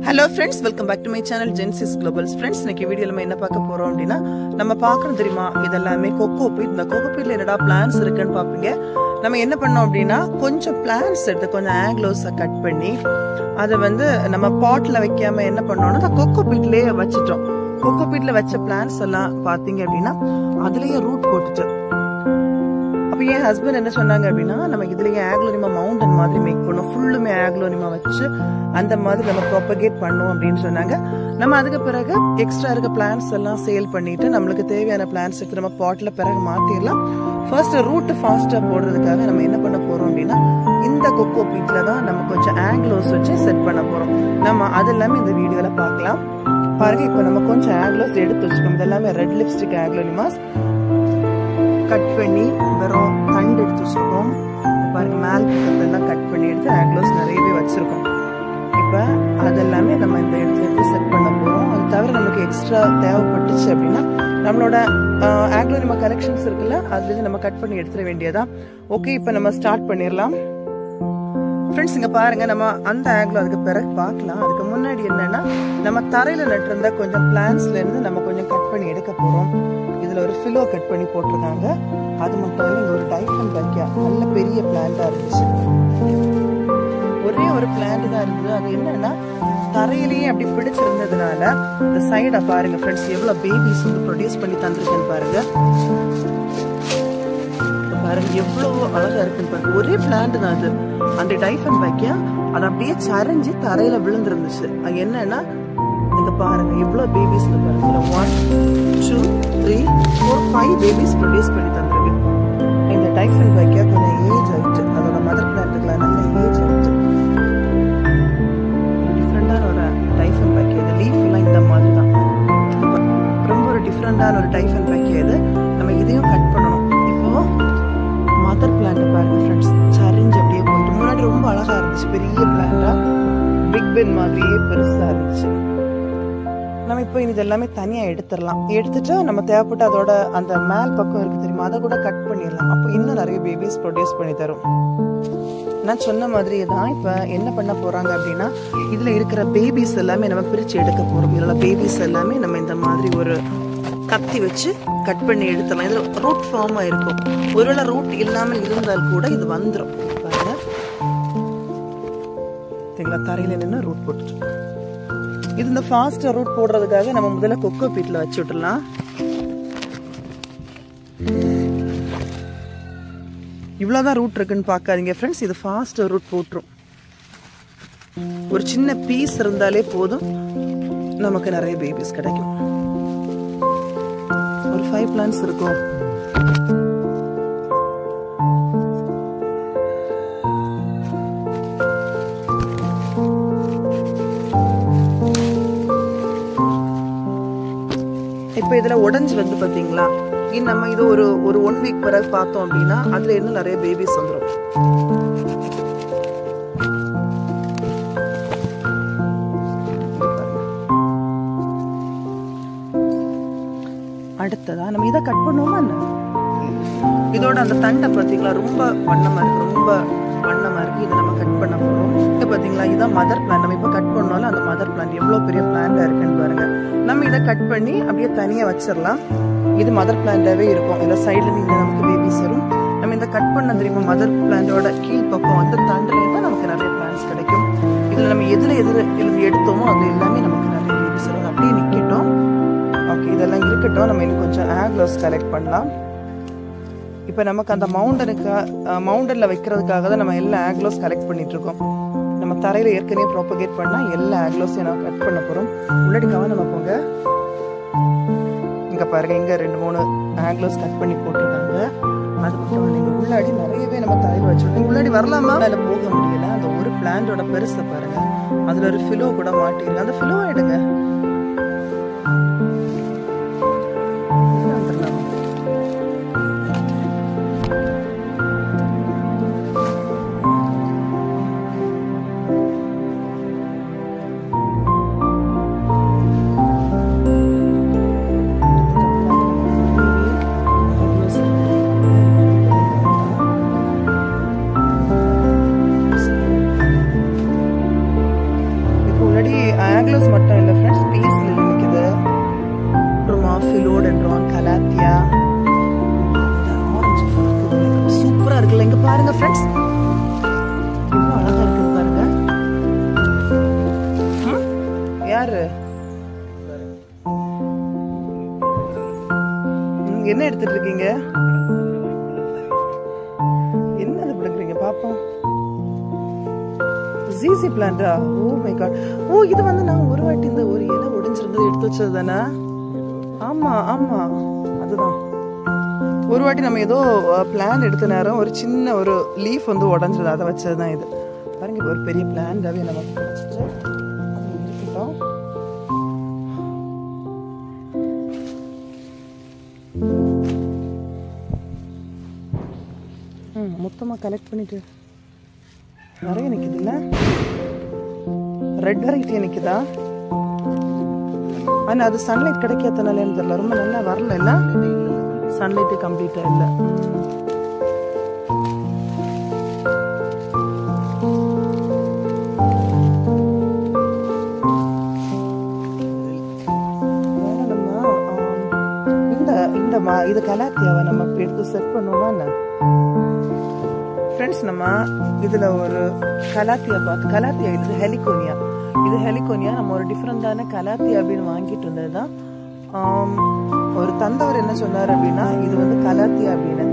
Hello friends, welcome back to my channel Genesis Globals. Friends, இன்னைக்கு வீடியோல நம்ம என்ன பார்க்க போறோம் அப்படினா நம்ம பார்க்கணும் தெரியுமா இதெல்லாமே கோகோ பீட். இந்த கோகோ பீட்ல என்னடா பிளான்ட்ஸ் இருக்குன்னு பாப்பீங்க. நம்ம என்ன பண்ணோம் அப்படினா கொஞ்சம் பிளான்ட்ஸ் எடுத்து கொஞ்சம் ஆக்லோஸா கட் பண்ணி அதை வந்து நம்ம பாட்ல வைக்காம என்ன பண்ணோம்னா கோகோ பீட்லயே வச்சிட்டோம். கோகோ பீட்ல வச்ச பிளான்ட்ஸ் எல்லாம் பாத்தீங்க அப்படினா அதுலயே ரூட் போட்டுட்டு அப்ப என் ஹஸ்பண்ட் என்ன சொன்னாங்க அப்படின்னா நம்ம இதுலயே ஆக்லோனிமா மவுண்டன் மாதிரி மேக் பண்ணோம், ஃபுல்லுமே ஆக்லோனிமா வச்சு அந்த மாதிரி நம்ம ப்ராபகேட் பண்ணோம் அப்படின்னு சொன்னாங்க. நம்ம அதுக்கு பிறகு எக்ஸ்ட்ரா இருக்க பிளான்ட்ஸ் எல்லாம் சேல் பண்ணிட்டு நம்மளுக்கு தேவையான பிளான்ட்ஸ் எடுத்து நம்ம பாட்ல பிறகு மாத்திரலாம். ஃபர்ஸ்ட் ரூட் ஃபாஸ்டா போடுறதுக்காக நம்ம என்ன பண்ண போறோம் அப்படின்னா இந்த கொக்கோ பீட்ல தான் நம்ம கொஞ்சம் ஆக்லோஸ் வச்சு செட் பண்ண போறோம். நம்ம அது எல்லாமே இந்த வீடியோல பார்க்கலாம். பாருங்க, இப்போ நம்ம கொஞ்சம் ஆக்லோஸ் எடுத்து வச்சுக்கோம். இதெல்லாமே ரெட் லிப்ஸ்டிக் ஆக்லோனிமாஸ் கட் பண்ணி வெறும் தண்டு எடுத்து வச்சிருக்கோம். பாருங்க, மேல் பக்கத்தெல்லாம் கட் பண்ணி எடுத்து ஆக்லோஸ் நிறையவே வச்சிருக்கோம். இப்போ அதெல்லாமே நம்ம இந்த இடத்துல எடுத்து செட் பண்ண போறோம். அது தவிர நமக்கு எக்ஸ்ட்ரா தேவைப்பட்டுச்சு அப்படின்னா நம்மளோட ஆக்லோனிமா கலெக்ஷன்ஸ் இருக்குல்ல, அதுல நம்ம கட் பண்ணி எடுத்துட வேண்டியதா. ஓகே, இப்போ நம்ம ஸ்டார்ட் பண்ணிடலாம். ஃப்ரெண்ட்ஸ், இங்க பாருங்க, நம்ம அந்த ஆக்லோ அதுக்கு பிறகு பார்க்கலாம். அதுக்கு முன்னாடி என்னன்னா நம்ம தரையில நட்டிருந்த கொஞ்சம் பிளான்ஸ்ல இருந்து நம்ம கொஞ்சம் கட் பண்ணி எடுக்க போறோம். இதுல ஒரு ஃபிலோ கட் பண்ணி போட்டிருக்காங்க. அது மட்டும் இல்ல, இங்க ஒரு டைஃபன் பக்கியா நல்ல பெரிய பிளான்டா இருந்துச்சு. ஒரே ஒரு பிளான்ட் தான் இருந்தது. அது என்னன்னா தரையிலேயே அப்படி பிடிச்சிருந்ததுனால இந்த சைட பாருங்க ஃப்ரெண்ட்ஸ், எவ்வளவு பேபிஸ் வந்து ப்ரொடியூஸ் பண்ணி தந்திருக்கேன்னு பாருங்க. பாருங்க எவ்வளவு அழகா இருக்குன்னு பாருங்க. ஒரே பிளான்ட் தான் அது. அந்த டைஃபன் பக்கியா அது அப்படியே சரிஞ்சு தரையில விழுந்துருந்துச்சு. அது என்னன்னா இங்க பாருங்க எவ்வளவு பேபிஸ் பாருங்க. 1 2 3 4 5 பேபிஸ் ப்ரொடியூஸ் பண்ணி தந்திருக்கு. இந்த டைஃபன் பக்கியா கொஞ்சம் ஏஜ் ஆயிடுச்சு. அதோட மதர் பிளான்ட்டுக்குலாம் நல்ல ஏஜ் ஆயிடுச்சு. டிஃப்ரெண்டான ஒரு டைஃபன் பக்கியா. இது லீஃப் எல்லாம் இந்த மாதிரி தான். ரொம்ப ஒரு டிஃப்ரெண்டான ஒரு டைஃபன் பக்கியா. இது நம்ம இதையும் கட் பண்ணணும். இப்போ மதர் பிளான்ட் பாருங்க ஃப்ரெண்ட்ஸ், சரிஞ்சு அப்படியே போயிட்டு முன்னாடி ரொம்ப அழகா இருந்துச்சு. பெரிய பிளான்டா பிக் பென் மாதிரியே பெருசா இருந்துச்சு. நம்ம இப்போ இது எல்லாமே தனியா எடுத்துடலாம். எடுத்துட்டு நம்ம தேவைப்பட்ட அதோட அந்த மேல் பக்கம் இருக்கு தெரியுமா, அதை கூட கட் பண்ணிடலாம். அப்போ இன்னும் நிறைய பேபிஸ் ப்ரொடியூஸ் பண்ணி தரும். நான் சொன்ன மாதிரியே தான் இப்போ என்ன பண்ண போறாங்க அப்படின்னா இதுல இருக்கிற பேபிஸ் எல்லாமே நம்ம பிரிச்சு எடுக்க போறோம். இதோட பேபிஸ் எல்லாமே நம்ம இந்த மாதிரி ஒரு கத்தி வச்சு கட் பண்ணி எடுத்துடலாம். இது ரூட் ஃபார்மா இருக்கும். ஒருவேளை ரூட் இல்லாமல் இருந்தால் கூட இது வந்துடும். பாருங்க, தரையில நின்று ரூட் போட்டு இது இந்த ஃபாஸ்டா ரூட் போடுறதுக்காக நம்ம முதல்ல கொக்கோ பீட்ல வச்சு விட்டுலாம். இவ்வளவுதான் ரூட் இருக்குன்னு பாக்காதீங்க ஃப்ரெண்ட்ஸ், இது ஃபாஸ்டா ரூட் போட்டுரும். ஒரு சின்ன பீஸ் இருந்தாலே போதும், நமக்கு நிறைய பேபிஸ் கிடைக்கும். ஒரு 5 பிளான்ட்ஸ் இருக்கும். இப்ப இதுல உடஞ்சு வந்து பாத்தீங்களா, நம்ம இது ஒரு 1 வீக் பிறகு பார்த்தோம் அப்படின்னா அதுல இன்னும் நிறைய பேபிஸ் வந்துடும். அடுத்ததா நம்ம இதை கட் பண்ணுவோமா என்ன? இதோட அந்த தண்டை பாத்தீங்களா ரொம்ப வண்ணமா இருக்கு, ரொம்ப வண்ணமா இருக்கு. இதை நம்ம கட் பண்ண போறோம். இது பாத்தீங்களா, இதான் மதர் பிளான்ட். நம்ம இப்ப கட் பண்ணாலும் அந்த மதர் பிளான்ட் எவ்வளவு பெரிய பிளான்டா இருக்குன்னு பாருங்க. நம்ம இதை கட் பண்ணி அப்படியே தனியா வச்சிடலாம். இது மதர் பிளான்டாவே இருக்கும். இந்த சைட்ல இருந்து நமக்கு பேபிஸ் வரும். நம்ம இந்த கட் பண்ண தெரியுமா மதர் பிளான்டோட கீழ் பக்கம் வந்து தண்டுல தான் நமக்கு நிறைய பிளான்ட்ஸ் கிடைக்கும். இதுல நம்ம எதுல எடுத்தோமோ அது எல்லாமே நமக்கு நிறைய பேபிஸ் வரும். அப்படியே நிக்கட்டும். ஓகே, இதெல்லாம் இருக்கட்டும். நம்ம இன்னும் கொஞ்சம் ஆக்லோஸ் கலெக்ட் பண்ணலாம். இப்ப நமக்கு அந்த மவுண்டன்ல வைக்கிறதுக்காக தான் நம்ம எல்லா ஆக்லோஸ் கலெக்ட் பண்ணிட்டு இருக்கோம். நம்ம தரையில ஏற்கனவே ப்ராபகேட் பண்ணா எல்லா ஆக்லோஸையும் நம்ம கட் பண்ண போறோம். முன்னாடி கவனமா போங்க. இங்க பாருங்க, இங்க 2-3 ஆக்லோஸ் கட் பண்ணி போட்டிருக்காங்க. அது மட்டும் நீங்க உள்ளாடி நிறையவே நம்ம தரையில வச்சுருக்கோம். உள்ளாடி வரலாமா? அதுல போக முடியல. அந்த ஒரு பிளான்டோட பெருசை பாருங்க, அதுல ஒரு ஃபிலோ கூட மாட்டிருக்கு. அந்த ஃபிலோ எடுங்க. ஆல்ரெடி ஆக்லோஸ் மட்டும் இல்லை ஃப்ரெண்ட்ஸ், பீஸ் லில்லி நிற்குது, அப்புறமா ஃபிலோடென்ட்ரான், கலாத்தியா, சூப்பரா இருக்குல்ல. இங்க பாருங்க ஃப்ரெண்ட்ஸ், ரொம்ப அழகா இருக்குது பாருங்க. யாரு என்ன எடுத்துட்டு இருக்கீங்க? என்ன பிடிக்கிறீங்க பாப்போம்? ஜிசி பிளான்டா? Oh my god. ஓ இது வந்து நான் ஒரு வாட்டி இந்த ஒரு இலை உடைஞ்சிருந்தது எடுத்து வச்சது தானே? ஆமா ஆமா, அதுதான். ஒரு வாட்டி நம்ம ஏதோ பிளான் எடுத்த நேரம் ஒரு சின்ன ஒரு லீஃப் வந்து உடஞ்சிருது, அதை வச்சது தான் இது. பாருங்க, இப்போ ஒரு பெரிய பிளான்டாவே நமக்கு கிடைச்சிட்டு அது இருக்கட்டும். மொத்தமாக கலெக்ட் பண்ணிட்டு நிறைய நிற்குது இல்லை? ரெட் வெரைட்டி நிற்குதா? ஆனால் அது சன்லைட் கிடைக்காதனாலேன்னு தெரியல, ரொம்ப நல்லா வரல இல்லை? சன்லைட்டு கம்ப்ளீட்டாக இல்லை. இது கலாத்தியாவை நம்ம எடுத்து செட் பண்ணுவோமா என்ன ஃப்ரெண்ட்ஸ்? நம்ம இதுல ஒரு கலாத்தியா பார்த்து, கலாத்தியா இது ஹெலிகோனியா, இது ஹெலிகோனியா. நம்ம ஒரு டிஃப்ரெண்டான கலாத்தியா அப்படின்னு வாங்கிட்டு இருந்ததுதான். ஒரு தந்தவர் என்ன சொன்னார் அப்படின்னா, இது வந்து கலாத்தியா அப்படின்னு.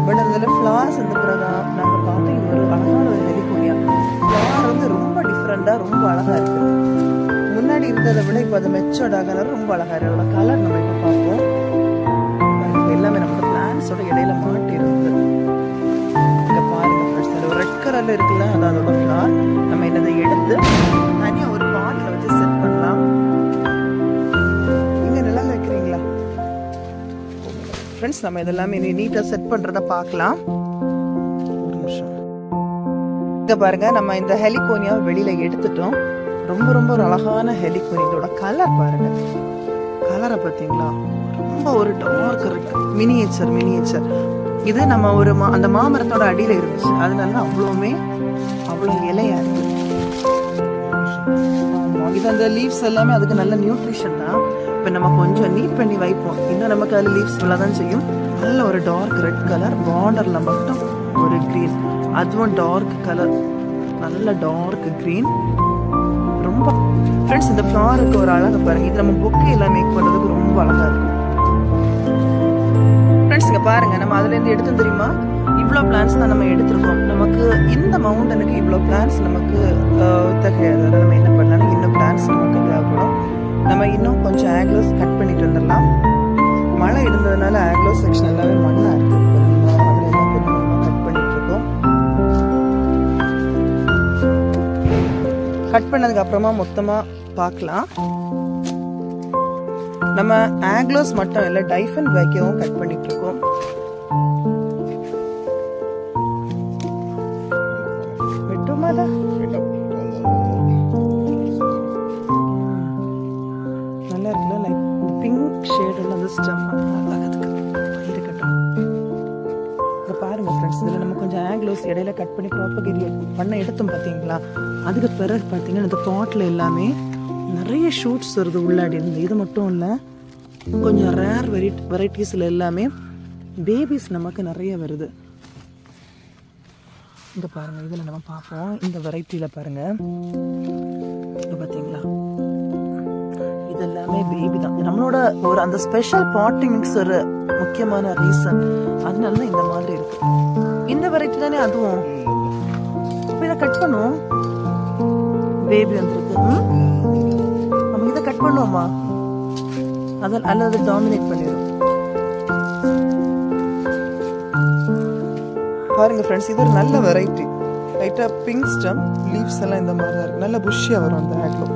பட் அதுல ஃபிளார்ஸ் இந்த பிறகு நாங்க பார்த்தோம், இது ஒரு அழகான ஒரு ஹெலிகோனியா. ஃபிளார் வந்து ரொம்ப டிஃப்ரெண்டா, ரொம்ப அழகா இருக்கு. முன்னாடி இருந்ததை விட இப்போ அது மெச்சோர்ட் ஆகினால ரொம்ப அழகா இருக்கு. அதோட கலர் நம்ம இப்போ பார்ப்போம். எல்லாமே நம்மளோட பிளான்ஸோட இடையில மாட்டி இருக்குது. இங்க பாருங்க ஃப்ரெண்ட்ஸ், அது ஒரு ரெட் கலர்ல இருக்குல்ல, அது அதோட ஃபிளார். நம்ம இதை எடுத்து தனியா ஒரு பாட்ல வச்சு செட் பண்ணலாம். இங்க நல்லா வைக்கிறீங்களா ஃப்ரெண்ட்ஸ்? நம்ம இதெல்லாமே நீட்டா செட் பண்றத பார்க்கலாம். ஒரு நிமிஷம். இங்க பாருங்க, நம்ம இந்த ஹெலிகோனியா வெளியில எடுத்துட்டோம். ரொம்ப ரொம்ப ஒரு அழகான ஹெலிகோனியா. இதோட கலர் பாருங்க, கலரை பார்த்தீங்களா? ரொம்ப ஒரு டார்க் இருக்கு. மினியேச்சர் இது நம்ம ஒரு அந்த மாமரத்தோட அடியில இருந்துச்சு, அதனால அவ்வளோ இலையா இருக்கு. இது அந்த லீவ்ஸ் எல்லாமே அதுக்கு நல்ல நியூட்ரிஷன் தான். இப்போ நம்ம கொஞ்சம் நீட் பண்ணி வைப்போம், இன்னும் நமக்கு அதில் லீவ்ஸ் தான் செய்யும். நல்ல ஒரு டார்க் ரெட் கலர், பார்டர்ல மட்டும் ஒரு கிரீன், அதுவும் டார்க் கலர், நல்ல டார்க் கிரீன். ரொம்ப ஃப்ரெண்ட்ஸ், இந்த ஃப்ளாருக்கு ஒரு அழகு பாருங்க. இது நம்ம பொக்கே எல்லாம் மேக் பண்றதுக்கு ரொம்ப அழகா இருக்கும் ஃப்ரெண்ட்ஸ். இங்க பாருங்க, நம்ம அதுல இருந்து எடுத்தோம் தெரியுமா? இவ்வளோ பிளான்ஸ் தான் நம்ம எடுத்திருக்கோம். நமக்கு இந்த மவுண்டனுக்கு இவ்வளோ பிளான்ஸ் நமக்கு தேவையாது. நம்ம என்ன பண்ணலாம், இன்னும் பிளான்ஸ் நமக்கு தேவைப்படும். நம்ம இன்னும் கொஞ்சம் ஆக்லோஸ் கட் பண்ணிட்டு வந்துடலாம். மழை இருந்ததுனால ஆக்லோஸ் செக்ஷன் எல்லாமே மண்ணா இருக்கு. அதுல எல்லாம் கட் பண்ணிட்டு இருக்கோம். கட் பண்ணதுக்கு அப்புறமா மொத்தமா பார்க்கலாம். நம்ம ஆக்லோஸ் மட்டும் இல்லை, டைஃபன் வேக்கியவும் கட் பண்ணிட்டு இருக்கோம். விட்டுமாடா, நல்லா இருக்குல்ல? லைக் பிங்க் ஷேட் அந்த ஸ்டெம் இருக்கட்டும். இங்க பாருங்க ஃப்ரெண்ட்ஸ், இதுல நம்ம கொஞ்சம் ஆக்லோஸ் இடையில கட் பண்ணி ப்ராப்பகேட் பண்ண எடுத்தோம் பார்த்தீங்களா? அதுக்கு பிறகு பார்த்தீங்கன்னா இந்த பாட்ல எல்லாமே நிறைய ஷூட்ஸ் வருது உள்ளாடி இருந்து. இது மட்டும் இல்லை, கொஞ்சம் ரேர் வெரைட்டிஸ்ல எல்லாமே பேபிஸ் நமக்கு நிறைய வருது. இந்த பாருங்க, இதுல நம்ம பார்ப்போம். இந்த வெரைட்டியில பாருங்க, பார்த்தீங்களா? இது எல்லாமே பேபி தான். நம்மளோட ஒரு அந்த ஸ்பெஷல் பாட்டிங்ஸ் ஒரு முக்கியமான ரீசன், அதனால தான் இந்த மாதிரி இருக்கு. இந்த வெரைட்டி தானே அதுவும். இப்போ இதை கட் பண்ணுவோம். பேபி வந்துருக்கு. நம்ம இதை கட் பண்ணுவோமா? அதில் அல்லது டாமினேட் பண்ணிடும். பாருங்க ஃப்ரெண்ட்ஸ், இது ஒரு நல்ல வெரைட்டி. லைட்டா பிங்க் ஸ்டெம், லீவ்ஸ் எல்லாம் இந்த மாதிரி தான் இருக்கு. நல்ல புஷ்ஷியா வரும் அந்த ஆக்லோ.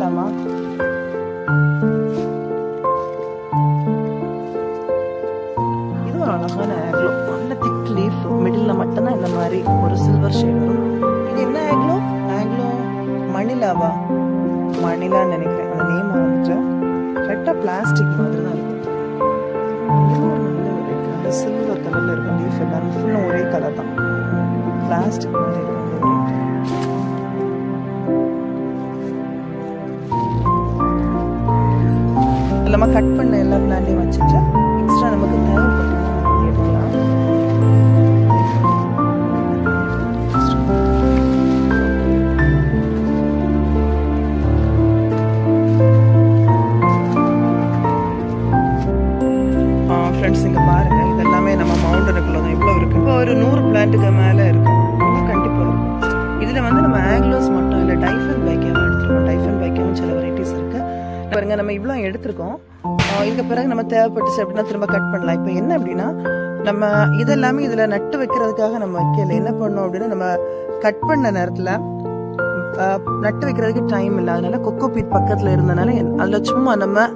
பார்க்கலாமா? இது ஒரு அழகான ஆக்லோ, நல்ல திக் லீஃப், மிடில்ல மட்டும்தான் இந்த மாதிரி ஒரு சில்வர் ஷேட் வரும். இது என்ன ஆக்லோ? ஆக்லோ மணிலாவா? மணிலான்னு நினைக்கிறேன், அந்த நேம் வந்துட்டு. கரெக்டா பிளாஸ்டிக் மாதிரி தான் இருக்கும். சில்வர் கலர்ல இருக்கும் லீஃப், எல்லாரும் ஃபுல்லும் ஒரே கலர் தான், பிளாஸ்டிக் மாதிரி இருக்கும். நம்ம கட் பண்ண எல்லா பிளான்டையும் வச்சுட்டு எக்ஸ்ட்ரா நமக்கு தேவைப்பட்டதுன்னா எடுக்கலாம். ஃப்ரெண்ட்ஸ் இங்கே பாருங்க, இது எல்லாமே நம்ம மவுண்டனுக்குள்ள தான் இவ்வளோ இருக்கு. இப்போ ஒரு 100 பிளான்ட்டுக்கு மேலே இருக்கும், கண்டிப்பாக இருக்கும். இதில் வந்து நம்ம ஆக்லோஸ் மட்டும் இல்லை, டைஃபன் பைக்காவும் எடுத்துருக்கோம். டைஃபன் பைக்காவும் சில வெரைட்டிஸ் இருக்கு பாருங்க. நம்ம இவ்வளோ எடுத்திருக்கோம். இதுக்கு பிறகு நம்ம தேவைப்பட்டுச்சு அப்படின்னா திரும்ப கட் பண்ணலாம். இப்போ என்ன அப்படின்னா, நம்ம இதெல்லாமே இதில் நட்டு வைக்கிறதுக்காக நம்ம வைக்கல. என்ன பண்ணோம் அப்படின்னா, நம்ம கட் பண்ண நேரத்தில் நட்டு வைக்கிறதுக்கு டைம் இல்லை, அதனால கொக்கோ பீட் பக்கத்தில் இருந்தனால அதில் சும்மா நம்ம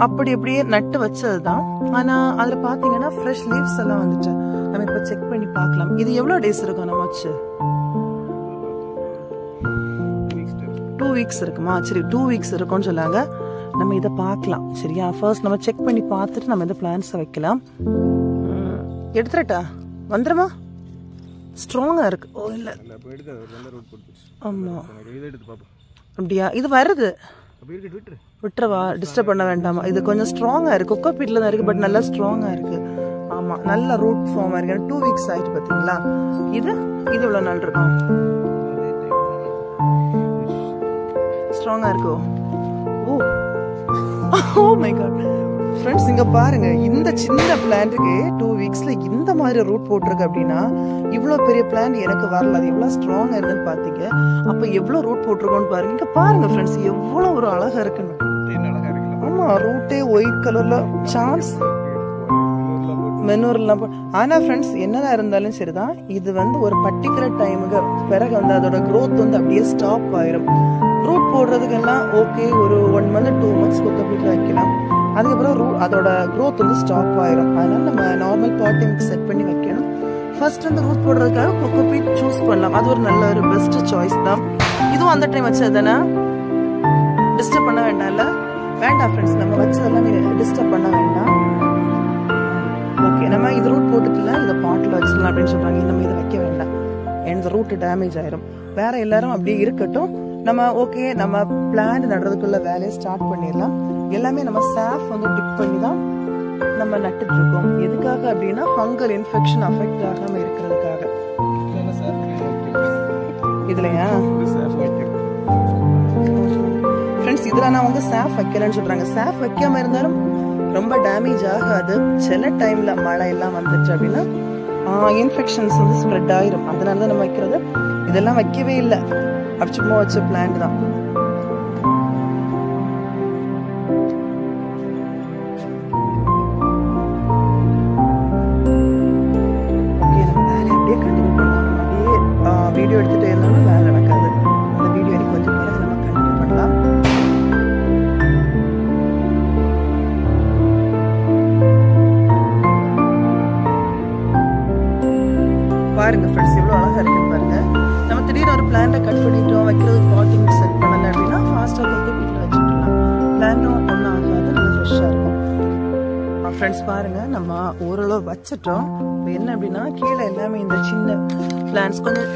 அப்படி அப்படியே நட்டு வச்சது தான். ஆனால் அதில் பார்த்தீங்கன்னா ஃப்ரெஷ் லீவ்ஸ் எல்லாம் வந்துட்டு நம்ம இப்போ செக் பண்ணி பார்க்கலாம். இது எவ்வளோ டேஸ் இருக்கும் நம்ம வச்சு? 2 வீக்ஸ் இருக்குமா? சரி, 2 வீக்ஸ் இருக்கும்னு சொல்லாங்க. நம்ம இதை பார்க்கலாம் சரியா? ஃபர்ஸ்ட் நம்ம செக் பண்ணி பார்த்துட்டு நம்ம இந்த பிளான்ஸை வைக்கலாம். எடுத்துட்டா வந்துடுமா? ஸ்ட்ராங்காக இருக்கு. ஓ இல்லை, ஆமாம் அப்படியா? இது வருது, விட்டுறவா? டிஸ்டர்ப் பண்ண வேண்டாமா? இது கொஞ்சம் ஸ்ட்ராங்காக இருக்குது, கொக்கோ பீட்டில் தான் இருக்குது, பட் நல்லா ஸ்ட்ராங்காக இருக்குது. ஆமாம், நல்ல ரூட் ஃபார்மாக இருக்கு. 2 வீக்ஸ் ஆகிட்டு பார்த்தீங்களா? இது இவ்வளோ நாள் இருக்கும், ஸ்ட்ராங்காக இருக்கோ? ஓ மை காட் ஃப்ரெண்ட்ஸ், இங்க பாருங்க, இந்த சின்ன பிளான்ட்டுக்கு 2 வீக்ஸ்ல இந்த மாதிரி ரூட் போட்டிருக்கு அப்படின்னா இவ்வளோ பெரிய பிளான்ட் எனக்கு வரல. அது எவ்வளோ ஸ்ட்ராங்கா இருக்குன்னு பார்த்தீங்க. அப்போ எவ்வளோ ரூட் போட்டிருக்கோன்னு பாருங்க. இங்க பாருங்க ஃப்ரெண்ட்ஸ், எவ்வளோ ஒரு அழகா இருக்குன்னு. ஆமா, ரூட்டே ஒயிட் கலர்ல சான்ஸ் மெனூர்லாம். ஆனா ஃப்ரெண்ட்ஸ், என்னதான் இருந்தாலும் சரிதான், இது வந்து ஒரு பர்டிகுலர் டைமுக்கு பிறகு வந்து அதோட க்ரோத் வந்து அப்படியே ஸ்டாப் ஆயிரும். ரூட் போடுறதுக்கெல்லாம் ஓகே, ஒரு 1 month 2 months கொக்கோ பீட்ல வைக்கலாம். அதுக்கப்புறம் அதோட க்ரோத் வந்து ஸ்டாப் ஆயிரும். அதனால நம்ம நார்மல் பாட்டிங்க்கு செட் பண்ணி வைக்கணும். ஃபர்ஸ்ட் வந்து ரூட் போடுறதுக்காக கொக்கோ பீட் சூஸ் பண்ணலாம். அது ஒரு நல்ல ஒரு பெஸ்ட் சாய்ஸ் தான். இதுவும் அந்த டைம் வச்சது தானே, டிஸ்டர்ப் பண்ண வேண்டாம்ல? வேண்டாம் ஃப்ரெண்ட்ஸ், நம்ம வச்சதெல்லாம் டிஸ்டர்ப் பண்ண வேண்டாம். ஓகே, நம்ம இது ரூட் போட்டுக்கல, இதை பாட்டில் வச்சிடலாம் அப்படின்னு சொல்றாங்க. நம்ம இதை வைக்க வேண்டாம், இந்த ரூட் டேமேஜ் ஆயிரும். வேற எல்லாரும் அப்படியே இருக்கட்டும். நம்ம ஓகே, நம்ம பிளான்ட் நடுறதுக்குள்ள வேலையை ஸ்டார்ட் பண்ணிடலாம். எல்லாமே நம்ம சாஃப் வந்து டிப் பண்ணி தான் நம்ம நட்டுட்டு இருக்கோம். எதுக்காக அப்படின்னா ஃபங்கல் இன்ஃபெக்ஷன் அஃபெக்ட் ஆகாம இருக்கிறதுக்காக. இதுலயா ஃப்ரெண்ட்ஸ், இதுல நான் உங்க சாஃப் வைக்கலன்னு சொல்றாங்க. சாஃப் வைக்காம இருந்தாலும் ரொம்ப டேமேஜ் ஆகாது. சில டைம்ல மழை எல்லாம் வந்துச்சு அப்படின்னா இன்ஃபெக்ஷன்ஸ் வந்து ஸ்ப்ரெட் ஆயிரும். அதனால தான் நம்ம வைக்கிறது. இதெல்லாம் வைக்கவே இல்லை, அப்படி சும்மா வச்ச பிளான்ட் தான். வீடியோ எடுத்துட்டே இருந்தாலும் வேலை நடக்காது. இந்த வீடியோ கொஞ்சம் பிறகு நம்ம கண்டினியூ பண்ணலாம். பாருங்க ஃப்ரெண்ட்ஸ், எவ்வளோ அழகா இருக்குன்னு பாருங்க. நம்ம திடீர்னு ஒரு பிளான்ட்டை கட் பண்ணிட்டோம், வைக்கிறதுக்கு பாட்டிங் செட் பண்ணல அப்படின்னா ஃபாஸ்ட்டாக கொக்கோ பீட்டில் வச்சுக்கலாம். பிளான்ட்டும் ஒன்றும் ஆகாது, நல்லா ஃப்ரெஷ்ஷாக இருக்கும். ஃப்ரெண்ட்ஸ் பாருங்க, நம்ம ஓரளவு வச்சிட்டோம். இப்போ என்ன அப்படின்னா, கீழே எல்லாமே இந்த சின்ன பிளான்ட்ஸ், கொஞ்சம்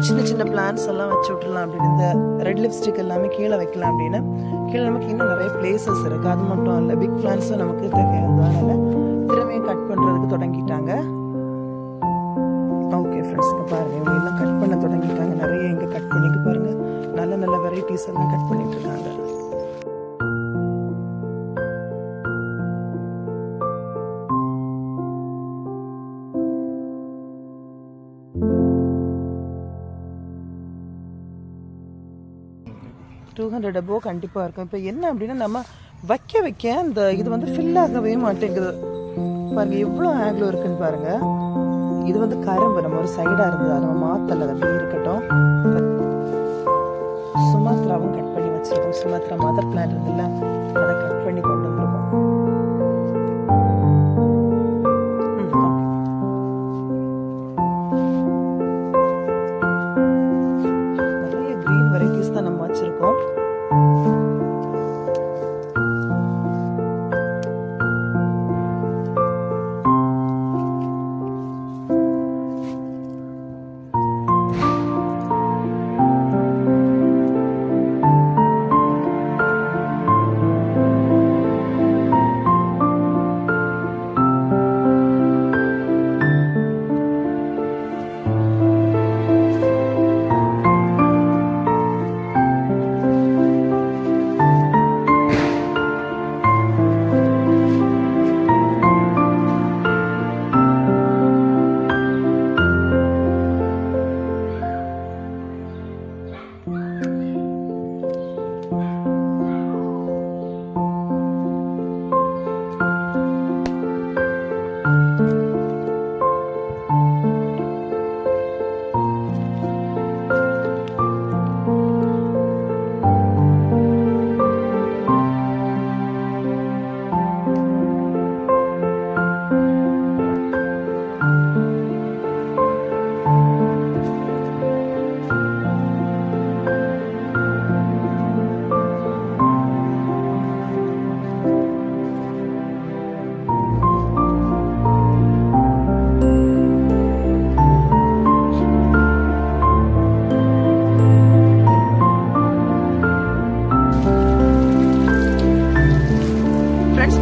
சின்ன சின்ன பிளான்ட்ஸ் எல்லாம் வச்சு விட்டுலாம் அப்படின்னு. இந்த ரெட் லிப்ஸ்டிக் எல்லாமே கீழே வைக்கலாம் அப்படின்னு. கீழே நமக்கு இன்னும் நிறைய பிளேசஸ் இருக்கு. அது மட்டும் இல்லை, பிக் பிளான்ட்ஸும் நமக்கு தேவையாது. அதனால திறமையை கட் பண்றதுக்கு தொடங்கிட்டாங்க. ஓகே ஃப்ரெண்ட்ஸ், இங்கே பாருங்க, இவங்க எல்லாம் கட் பண்ண தொடங்கிட்டாங்க. நிறைய இங்கே கட் பண்ணிட்டு பாருங்க, நல்ல நல்ல வெரைட்டிஸ் எல்லாம் கட் பண்ணிட்டு இருக்காங்க. $200 கண்டிப்பாக இருக்கும். இப்போ என்ன அப்படின்னா, நம்ம வைக்க வைக்க இந்த இது வந்து ஃபில் ஆகவே மாட்டேங்குது. பாருங்க எவ்வளோ ஆக்லோ இருக்குன்னு பாருங்க. இது வந்து கரும்பு, நம்ம ஒரு சைடாக இருந்தது, அதை நம்ம மாற்றலை, அப்படியே இருக்கட்டும். சுமாத்ராவும் கட் பண்ணி வச்சிருக்கோம். சுமத்ரா மதர் பிளான்ட் இருக்குல்ல, அதை கட் பண்ணி கொண்டு வந்துருக்கோம். நிறைய கிரீன் வெரைட்டிஸ் தான் நம்ம வச்சிருக்கோம்.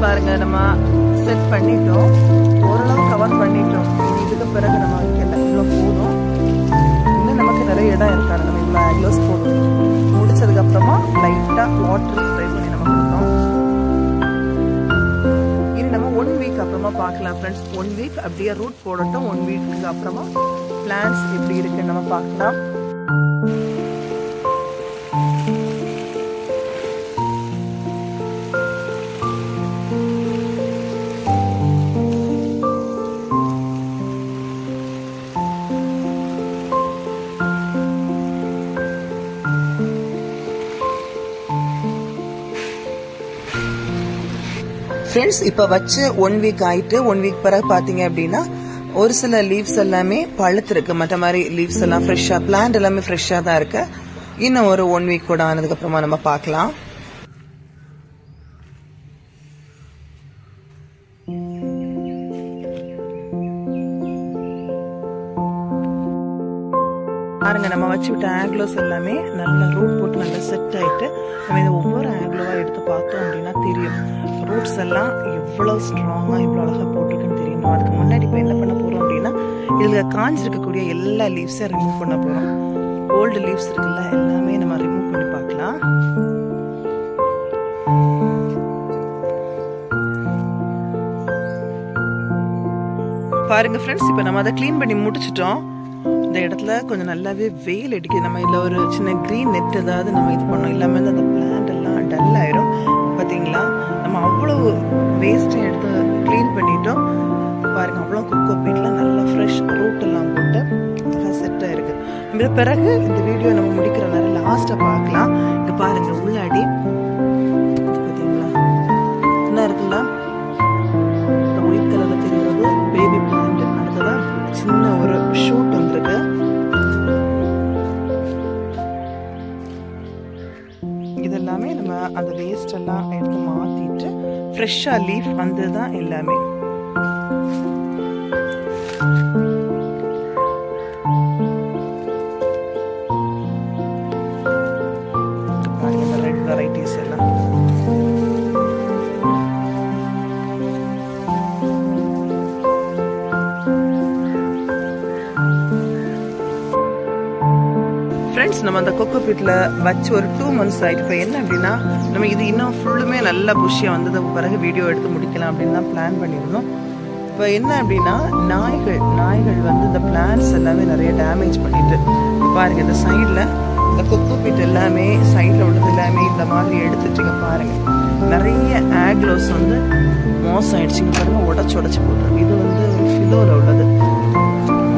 பாருங்க, நம்ம செட் பண்ணிட்டோம், ஓரளவு கவர் பண்ணிட்டோம். இதுக்கு பிறகு நம்ம எல்லாம் இவ்வளோ போதும். இன்னும் நமக்கு நிறைய இடம் இருக்காது. நம்ம இவ்வளோ ஆக்லோஸ் போதும். முடிச்சதுக்கு அப்புறமா லைட்டா வாட்டர் ஸ்ப்ரே பண்ணி நம்ம கொடுத்தோம். இனி நம்ம 1 வீக் அப்புறமா பார்க்கலாம் ஃப்ரெண்ட்ஸ். 1 வீக் அப்படியே ரூட் போடட்டும். 1 வீக்கு அப்புறமா பிளான்ஸ் எப்படி இருக்குன்னு நம்ம பார்க்கலாம். ஃப்ரெண்ட்ஸ், இப்போ வச்சு 1 வீக் ஆயிட்டு. 1 வீக் பிறகு பாத்தீங்க அப்படின்னா ஒரு சில லீவ்ஸ் எல்லாமே பழுத்திருக்கு. மற்ற மாதிரி லீவ்ஸ் எல்லாம் ஃப்ரெஷ்ஷா, பிளான்ட் எல்லாமே ஃப்ரெஷ்ஷா தான் இருக்கு. இன்னும் ஒரு 1 வீக் கூட ஆனதுக்கு அப்புறமா நம்ம பார்க்கலாம். பாருங்க, நம்ம வச்சு விட்ட ஆக்லோஸ் எல்லாமே நல்லா ரூட் போட்டு நல்லா செட் ஆயிட்டு, நம்ம இதை ஒவ்வொரு ஆக்லோவா எடுத்து பார்த்தோம் அப்படின்னா தெரியும் ரூட்ஸ் எல்லாம் எவ்வளவு ஸ்ட்ராங்கா இவ்வளவு அழகா போட்டிருக்குன்னு தெரியும். அதுக்கு முன்னாடி இப்போ என்ன பண்ண போறோம் அப்படின்னா, இதுல காஞ்சிருக்கக்கூடிய எல்லா லீவ்ஸையும் ரிமூவ் பண்ண போறோம். ஓல்டு லீவ்ஸ் இருக்குல்ல, எல்லாமே நம்ம ரிமூவ் பண்ணி பார்க்கலாம். பாருங்க ஃப்ரெண்ட்ஸ், இப்போ நம்ம அதை கிளீன் பண்ணி முடிச்சிட்டோம். இந்த இடத்துல கொஞ்சம் நல்லாவே வெயில் அடிக்குது. நம்ம இதில் ஒரு சின்ன க்ரீன் நெட் ஏதாவது நம்ம இது பண்ணோம், இல்லாமல் வந்து அந்த பிளான்ட் எல்லாம் டல் ஆயிரும். பார்த்தீங்களா, நம்ம அவ்வளோ வேஸ்ட்டும் எடுத்து க்ளீன் பண்ணிட்டோம். பாருங்க, அவ்வளோ கொக்கோ பீட்லாம் நல்லா ஃப்ரெஷ் ரூட் எல்லாம் போட்டு நல்லா செட் ஆயிருக்கு. இந்த பிறகு இந்த வீடியோ நம்ம முடிக்கிற நேரம் லாஸ்ட்டாக பார்க்கலாம். இங்கே பாருங்க, உள்ளாடி பார்த்தீங்களா என்ன இருக்குல்ல, இந்த ஒயிட் கலரில் தெரிகிறது பேபி பிளான்ட். அடுத்ததான் சின்ன ஒரு ஷூட் வந்திருக்கு. இதெல்லாமே நம்ம அந்த வேஸ்ட் எல்லாம் எடுத்து மாத்திட்டு ஃப்ரெஷ்ஷா லீஃப் வந்ததுதான் எல்லாமே. பாருங்க, ரெட் வெரைட்டிஸ் எல்லாம். ஃப்ரெண்ட்ஸ், நம்ம அந்த கொக்கோ பீட்ல வச்சு ஒரு 2 months ஆயிட்டு. இப்போ என்ன அப்படின்னா, நம்ம இது இன்னும் ஃபுல்லுமே நல்லா புஷ்ஷியா வந்தது பிறகு வீடியோ எடுத்து முடிக்கலாம் அப்படின்னு தான் பிளான் பண்ணியிருந்தோம். இப்போ என்ன அப்படின்னா, நாய்கள் வந்து இந்த பிளான்ஸ் எல்லாமே நிறைய டேமேஜ் பண்ணிட்டு பாருங்க. இந்த சைடில் இந்த கொக்கோ பீட் எல்லாமே சைடில் உள்ளது எல்லாமே இந்த மாதிரி எடுத்துட்டுங்க. பாருங்க, நிறைய ஆக்லோஸ் வந்து மோசம் ஆயிடுச்சுங்க. பாருங்க, உடச்சு போட்டுருக்கு. இது வந்து ஒரு ஃபிலோவில் உள்ளது.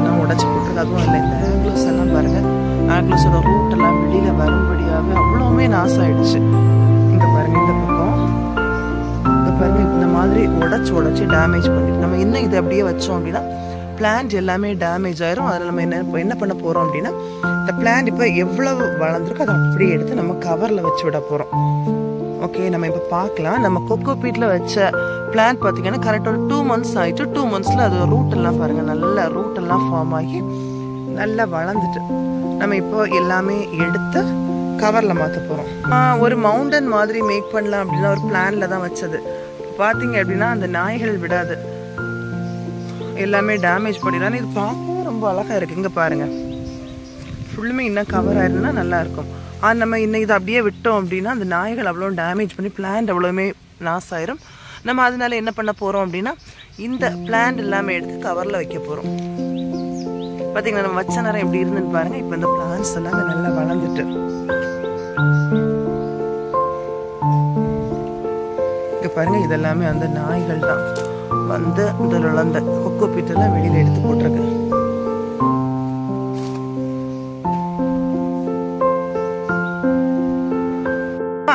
நான் உடைச்சு போட்டுருக்கு. அதுவும் இல்லை, இந்த ஆக்லோஸ் எல்லாம் பாருங்க, ஆக்லோஸோட ரூட் எல்லாம் வெளியில வரும்படியாகவே அவ்வளவுமே நாசம் ஆயிடுச்சு. இங்க பாருங்க, இந்த பக்கம் இங்க பாருங்க, இந்த மாதிரி உடைச்சு டேமேஜ் பண்ணிட்டு நம்ம இன்னும் இதை அப்படியே வச்சோம் அப்படின்னா பிளான்ட் எல்லாமே டேமேஜ் ஆயிரும். அதில் நம்ம என்ன பண்ண போறோம் அப்படின்னா, இந்த பிளான்ட் இப்போ எவ்வளவு வளர்ந்துருக்கோ அதை அப்படியே எடுத்து நம்ம கவர்ல வச்சு விட போறோம். ஓகே, நம்ம இப்போ பார்க்கலாம். நம்ம கொக்கோ பீட்ல வச்ச பிளான்ட் பார்த்தீங்கன்னா கரெக்டாக ஒரு 2 months ஆயிட்டு. 2 monthsல அது ரூட் எல்லாம் பாருங்க, நல்ல ரூட் எல்லாம் ஃபார்ம் ஆகி நல்லா வளர்ந்துட்டு நம்ம இப்போ எல்லாமே எடுத்து கவர்ல மாற்ற போறோம். ஒரு மவுண்டன் மாதிரி மேக் பண்ணலாம் அப்படின்னா ஒரு பிளான்ல தான் வச்சது. பார்த்தீங்க அப்படின்னா அந்த நாய்கள் விடாது, எல்லாமே டேமேஜ் பண்ணிடலாம். இது பார்க்கவும் ரொம்ப அழகா இருக்கு. இங்க பாருங்க, ஃபுல்லுமே இன்னும் கவர் ஆயிருந்தா நல்லா இருக்கும். ஆனால் நம்ம இன்னும் இதை அப்படியே விட்டோம் அப்படின்னா அந்த நாய்கள் அவ்வளோ டேமேஜ் பண்ணி பிளான்ட் அவ்வளோவுமே லாஸ் ஆயிரும். நம்ம அதனால என்ன பண்ண போறோம் அப்படின்னா இந்த பிளான்ட் எல்லாமே எடுத்து கவர்ல வைக்க போறோம். பார்த்தீங்கன்னா நம்ம வச்ச நேரம் எப்படி இருந்துன்னு பாருங்க. இப்போ இந்த பிளான்ட்ஸ் எல்லாமே நல்லா வளர்ந்துட்டு இங்க பாருங்க, இதெல்லாமே அந்த நாய்கள் தான் வந்து இதில் உள்ள அந்த கொக்கோ பீட்டெல்லாம் வெளியில எடுத்து போட்டிருக்கு.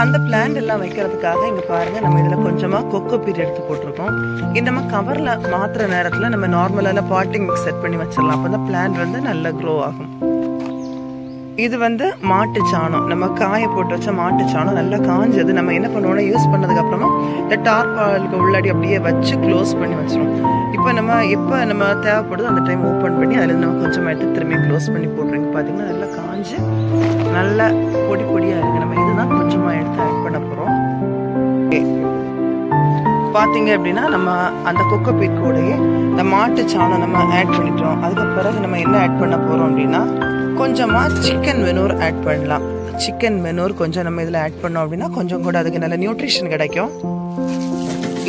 அந்த பிளான்ட் எல்லாம் வைக்கிறதுக்காக இங்க பாருங்க, நம்ம இதுல கொஞ்சமா கொக்கோ பீட் எடுத்து போட்டிருக்கோம். இது நம்ம கவர்ல மாத்துற நேரத்துல நம்ம நார்மலான பாட்டிங் மிக்ஸ் செட் பண்ணி வச்சிடலாம். அப்போ அந்த பிளான்ட் வந்து நல்லா க்ரோ ஆகும். இது வந்து மாட்டு சாணம், நம்ம காய போட்டு வச்ச மாட்டு சாணம் நல்லா காஞ்சது. நம்ம என்ன பண்ணுவோம்னா யூஸ் பண்ணதுக்கு அப்புறமா இந்த டார்பாலுக்கு உள்ளாடி அப்படியே வச்சு க்ளோஸ் பண்ணி வச்சிரும். இப்போ நம்ம எப்போ நம்ம தேவைப்படுதோ அந்த டைம் ஓப்பன் பண்ணி அதில் நம்ம கொஞ்சமாக எடுத்து திரும்பி க்ளோஸ் பண்ணி போட்டுருங்க. பார்த்தீங்கன்னா நல்லா காஞ்சு நல்லா பொடி பொடியாக இருக்குது. நம்ம இதுதான் கொஞ்சமாக எடுத்து ஆட் பண்ண போகிறோம். பார்த்தீங்க அப்படின்னா நம்ம அந்த கொக்கோ பீட் கூடயே இந்த மாட்டு சாணம் நம்ம ஆட் பண்ணிட்டோம். அதுக்கு பிறகு நம்ம என்ன ஆட் பண்ண போகிறோம் அப்படின்னா கொஞ்சமாக சிக்கன் மெனூர் ஆட் பண்ணலாம். சிக்கன் மெனூர் கொஞ்சம் நம்ம இதில் ஆட் பண்ணோம் அப்படின்னா கொஞ்சம் கூட அதுக்கு நல்ல நியூட்ரிஷன் கிடைக்கும்.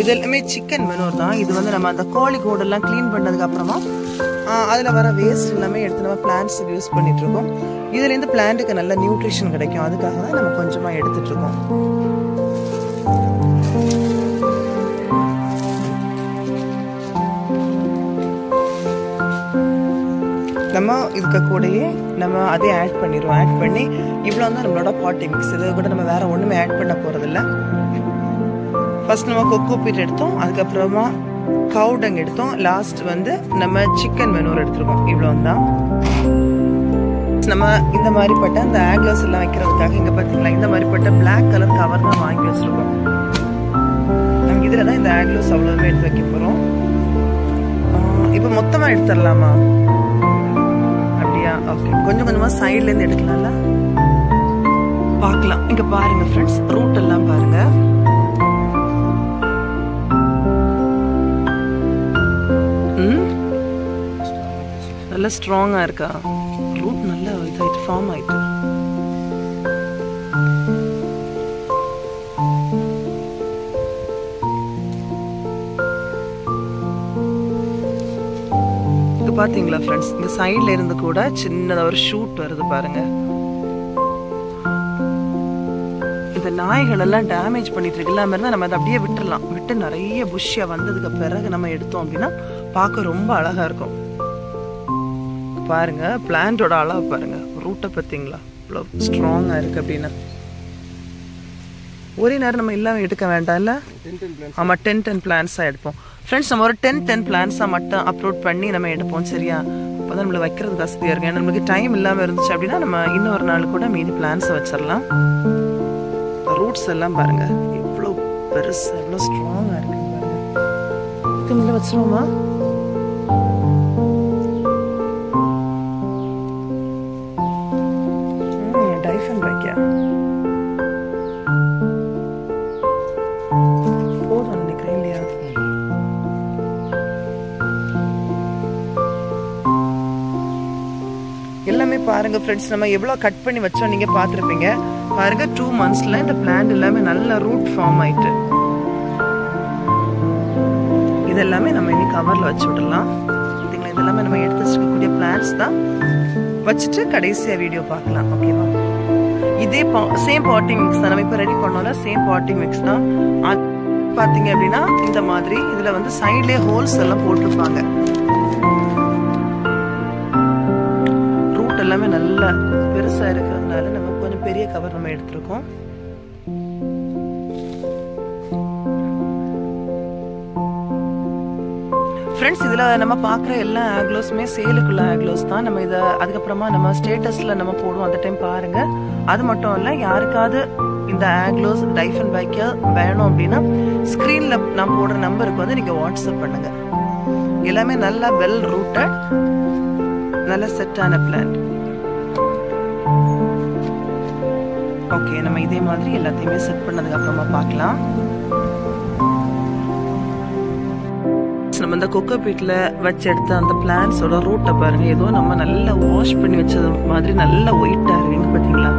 இது எல்லாமே சிக்கன் மெனூர் தான். இது வந்து நம்ம அந்த கோழி கூடெல்லாம் க்ளீன் பண்ணதுக்கு அப்புறமா அதில் வர வேஸ்ட் எல்லாமே எடுத்து நம்ம பிளான்ட்ஸுக்கு யூஸ் பண்ணிட்டு இருக்கோம். இதுலேருந்து பிளான்ட்டுக்கு நல்ல நியூட்ரிஷன் கிடைக்கும். அதுக்காக தான் நம்ம கொஞ்சமாக எடுத்துட்டு இருக்கோம். நம்ம இதுக்கு கூடயே நம்ம அதே ஆட் பண்ணிடுவோம். ஆட் பண்ணி இவ்வளோ தான் நம்மளோட பாட்டி மிக்ஸ். இது கூட நம்ம வேற ஒன்றுமே ஆட் பண்ண போகிறதில்ல. ஃபர்ஸ்ட் நம்ம கொக்கோ பீட் எடுத்தோம், அதுக்கப்புறமா கவுடங் எடுத்தோம், லாஸ்ட் வந்து நம்ம சிக்கன் மெனூர் எடுத்துருக்கோம். இவ்வளோ தான். நம்ம இந்த மாதிரிப்பட்ட அந்த ஆக்லோஸ் எல்லாம் வைக்கிறதுக்காக இங்கே பார்த்தீங்களா இந்த மாதிரிப்பட்ட பிளாக் கலர் கவர் தான் வாங்கி வச்சுருக்கோம். நம்ம இதில் தான் இந்த ஆக்லோஸ் அவ்வளோவுமே எடுத்து வைக்க போகிறோம். இப்போ மொத்தமாக எடுத்துடலாமா? ஓகே, கொஞ்சம் கொஞ்சமா சைடுல இருந்து எடுக்கலாம்ல. பார்க்கலாம். இங்க பாருங்க ஃப்ரெண்ட்ஸ், ரூட் எல்லாம் பாருங்க. நல்லா ஸ்ட்ராங்கா இருக்கா? ரூட் நல்லா இதாயிட்டு ஃபார்ம் ஆயிட்டு. பாத்தீங்களா ஃப்ரெண்ட்ஸ், இந்த சைட்ல இருந்து கூட சின்னதா ஒரு ஷூட் வருது பாருங்க. இந்த நாய்கள் எல்லாம் டேமேஜ் பண்ணிட்டு இருக்கு. இல்லாம இருந்தா நம்ம அதை அப்படியே விட்டுறலாம். விட்டு நிறைய புஷ்ஷா வந்ததுக்கு பிறகு நம்ம எடுத்தோம் அப்படின்னா பார்க்க ரொம்ப அழகா இருக்கும். பாருங்க பிளான்டோட அளவு பாருங்க, ரூட்டை பார்த்தீங்களா இவ்வளவு ஸ்ட்ராங்கா இருக்கு அப்படின்னா. ஒரே நேரம் நம்ம இல்லாம எடுக்க வேண்டாம் இல்ல. ஆமா, 10 பிளான்ஸா எடுப்போம் ஃப்ரெண்ட்ஸ். நம்ம ஒரு 10 பிளான்ஸா மட்டும் அப்லோட் பண்ணி நம்ம எடுப்போம், சரியா? அப்போதான் நம்மள வைக்கிறதுக்கு வசதியா இருக்கும். ஏன்னா நம்மளுக்கு டைம் இல்லாம இருந்துச்சு அப்படின்னா நம்ம இன்னொரு நாள் கூட மீதி பிளான்ஸை வச்சிடலாம். ரூட்ஸ் எல்லாம் பாருங்க எவ்வளோ பெருசா எவ்வளோ ஸ்ட்ராங்கா இருக்கு பாருங்க. இதுல வச்சிருவோமா? டைஃபன் வைக்க போதும் நினைக்கிறேன் இல்லையா? எல்லாமே பாருங்க ஃப்ரெண்ட்ஸ், நம்ம எவ்வளவு கட் பண்ணி வச்சோம் நீங்க பாத்துருப்பீங்க. பாருங்க 2 monthsல இந்த பிளான்ட் எல்லாமே நல்ல ரூட் ஃபார்ம் ஆயிட்டு. இதெல்லாமே நம்ம இனி கவர்ல வச்சு விடலாம். இதெல்லாமே நம்ம எடுத்து வச்சிருக்கக்கூடிய பிளான்ட்ஸ் தான். வச்சுட்டு கடைசியா வீடியோ பார்க்கலாம், ஓகேவா? இதே சேம் பாட்டிங் மிக்ஸ் தான் நம்ம இப்போ ரெடி பண்ணோம்ல, சேம் பாட்டிங் மிக்ஸ் தான். பாத்தீங்க அப்படின்னா இந்த மாதிரி இதுல வந்து சைட்லயே ஹோல்ஸ் எல்லாம் போட்டிருப்பாங்க. ரூட் எல்லாமே நல்ல பெருசா இருக்கிறதுனால நம்ம கொஞ்சம் பெரிய கவர் நம்ம எடுத்திருக்கோம். ஃப்ரெண்ட்ஸ், இதுல நம்ம பாக்குற எல்லா ஆக்லோஸுமே சேலுக்குள்ள ஆக்லோஸ் தான். நம்ம இதை அதுக்கப்புறமா நம்ம ஸ்டேட்டஸ்ல நம்ம போடுவோம், அந்த டைம் பாருங்க. அது மட்டும் இல்ல, யாருக்காவது இந்த ஆக்லோஸ் டைஃபன் பைக்கா வேணும் அப்படின்னா ஸ்கிரீன்ல நான் போடுற நம்பருக்கு வந்து நீங்க வாட்ஸ்அப் பண்ணுங்க. எல்லாமே நல்லா வெல் ரூட்டட், நல்ல செட்டான பிளான்ட். ஓகே, நம்ம இதே மாதிரி எல்லாத்தையுமே செட் பண்ணதுக்கு அப்புறமா பார்க்கலாம். நம்ம இந்த கொக்கோ பீட்ல வச்சு எடுத்த அந்த பிளான்ஸோட ரூட்டை பாருங்க. ஏதோ நம்ம நல்லா வாஷ் பண்ணி வச்சது மாதிரி நல்லா ஒயிட்டா இருக்கு பாத்தீங்களா?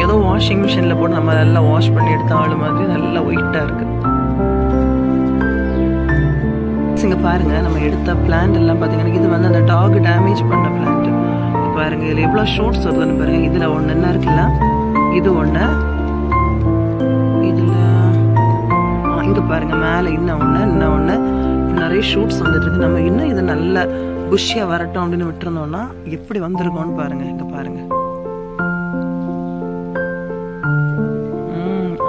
ஏதோ வாஷிங் மிஷின்ல போட்டு நம்ம நல்லா வாஷ் பண்ணி எடுத்த ஆளு மாதிரி நல்லா ஒயிட்டா இருக்கு. இங்க பாருங்க, நம்ம எடுத்த பிளான்ட் எல்லாம் பாத்தீங்கன்னா இது வந்து அந்த டாக் டேமேஜ் பண்ண பிளான்ட். பாருங்க இதுல எவ்வளவு ஷூட்ஸ் வருதுன்னு பாருங்க. இதுல ஒண்ணு என்ன இருக்குல்ல, இது ஒண்ணு, இதுல இங்க பாருங்க மேல இன்னும் ஒண்ணு நிறைய ஷூட்ஸ் வந்துட்டு இருக்கு. நம்ம இன்னும் இது நல்ல புஷ்ஷியா வரட்டும் அப்படின்னு விட்டுருந்தோம்னா எப்படி வந்திருக்கோம்னு பாருங்க. இங்க பாருங்க,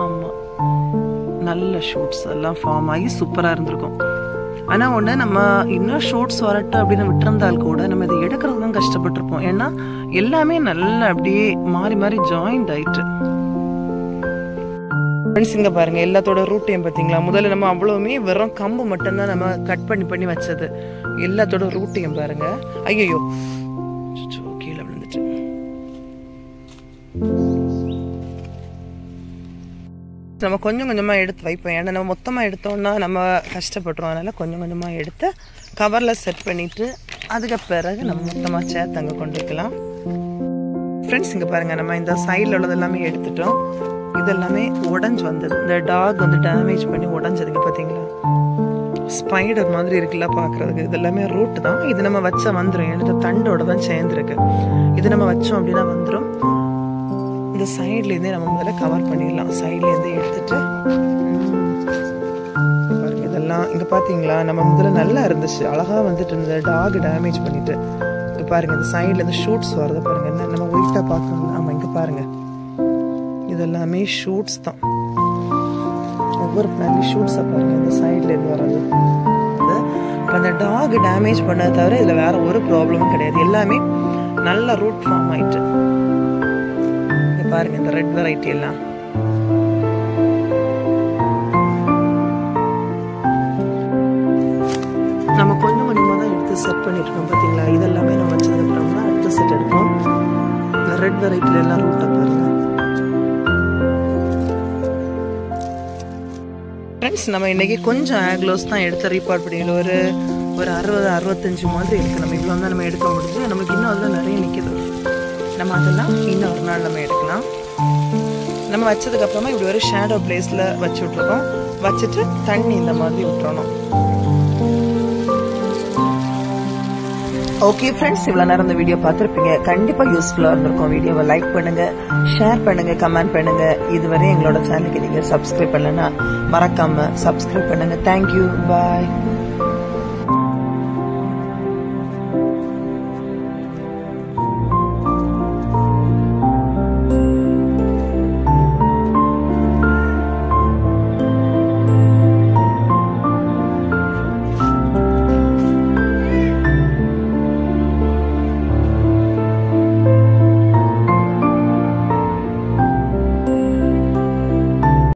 ஆமா நல்ல ஷூட்ஸ் எல்லாம் ஃபார்ம் ஆகி சூப்பரா இருந்திருக்கும். ஆனா ஒண்ணு, நம்ம இன்னும் ஷூட்ஸ் வரட்டும் அப்படின்னு விட்டுருந்தால் கூட நம்ம இதை எடுக்கிறது தான் கஷ்டப்பட்டிருப்போம். ஏன்னா எல்லாமே நல்லா அப்படியே மாறி மாறி ஜாயிண்ட் ஆயிட்டு. இங்க பாருங்க எல்லாத்தோட ரூட்டையும் பாத்தீங்களா? முதல்ல நம்ம அவ்வளவுமே வெறும் கம்பு மட்டும்தான் நம்ம கட் பண்ணி வச்சது. எல்லாத்தோட ரூட்டையும் பாருங்க. ஐயோ கீழே விழுந்துட்டு. நம்ம கொஞ்சம் கொஞ்சமா எடுத்து வைப்போம். ஏன்னா நம்ம மொத்தமா எடுத்தோம்னா நம்ம கஷ்டப்படுறோம். அதனால கொஞ்சம் கொஞ்சமா எடுத்து கவர்ல செட் பண்ணிட்டு அதுக்கு பிறகு நம்ம மொத்தமா சேர்த்து அங்க கொண்டு வைக்கலாம். ஃப்ரெண்ட்ஸ், இங்க பாருங்க, நம்ம இந்த சைட்ல உள்ளது எல்லாமே எடுத்துட்டோம். இதெல்லாமே உடஞ்சு வந்தது. இந்த டாக் வந்து டேமேஜ் பண்ணி உடஞ்சதுக்கு பாத்தீங்களா? ஸ்பைடர் மாதிரி இருக்குல்ல பாக்குறதுக்கு. இது எல்லாமே ரூட் தான். இது நம்ம வச்சா வந்துடும். எனக்கு தண்டோட தான் சேர்ந்துருக்கு. இது நம்ம வச்சோம் அப்படின்னா வந்துடும். இந்த சைட்ல இருந்தே நம்ம முதல்ல கவர் பண்ணிடலாம். சைட்ல இருந்து எடுத்துட்டு பாருங்க, இதெல்லாம் இங்க பாத்தீங்களா? நம்ம முதல்ல நல்லா இருந்துச்சு, அழகா வந்துட்டு இந்த டாக் டேமேஜ் பண்ணிட்டு. இங்க பாருங்க, இந்த சைட்ல இருந்து ஷூட்ஸ் வருது பாருங்க. என்ன நம்ம ஒயிட்டா பாக்கணும். ஆமா, இங்க பாருங்க, இதெல்லாமே ஷூட்ஸ் தான். ஒவ்வொரு பிளான்ட்லயும் ஷூட்ஸை பாருங்க. இந்த சைட்ல இருந்து வர்றது அந்த டாக் டேமேஜ் பண்ணதை தவிர இதுல வேற ஒரு ப்ராப்ளமும் கிடையாது. எல்லாமே நல்ல ரூட் ஃபார்ம் ஆயிட்டு. பாருங்க இந்த ரெட் வெரைட்டி எல்லாம். நம்ம கொஞ்சம் கொஞ்சமா தான் எடுத்து செட் பண்ணிட்டு இருக்கோம் பாத்தீங்களா? இதெல்லாமே நம்ம வச்சதுக்கு அப்புறம் தான் அடுத்த செட் எடுப்போம். இந்த ரெட் வெரைட்டில எல்லாம் ரூட்டை பாருங்க. ஃப்ரெண்ட்ஸ், நம்ம இன்னைக்கு கொஞ்சம் ஆக்லோஸ் தான் எடுத்து ரீபார்ட் பண்ணிடல. ஒரு 60-65 மாதிரி இருக்கு. நம்ம இவ்வளோ தான் நம்ம எடுக்க முடியுது. நமக்கு இன்னும் அதில் நிறைய நிற்கிது. நம்ம அதெல்லாம் இன்னும் ஒரு நாள் நம்ம எடுக்கலாம். நம்ம வச்சதுக்கு அப்புறமா இப்படி ஒரு ஷேடோ பிளேஸ்ல வச்சு விட்டுருக்கோம். வச்சுட்டு தண்ணி இந்த மாதிரி விட்டுறணும். ஓகே ஃப்ரெண்ட்ஸ், இவ்வளவு நேரம் இந்த வீடியோ பார்த்திருப்பீங்க. கண்டிப்பா யூஸ்ஃபுல்லா இருந்திருக்கும். வீடியோவை லைக் பண்ணுங்க, ஷேர் பண்ணுங்க, கமெண்ட் பண்ணுங்க. இதுவரை எங்களோட சேனலுக்கு நீங்க சப்ஸ்கிரைப் பண்ணலன்னா மறக்காம சப்ஸ்கிரைப் பண்ணுங்க. தேங்க்யூ, பாய்.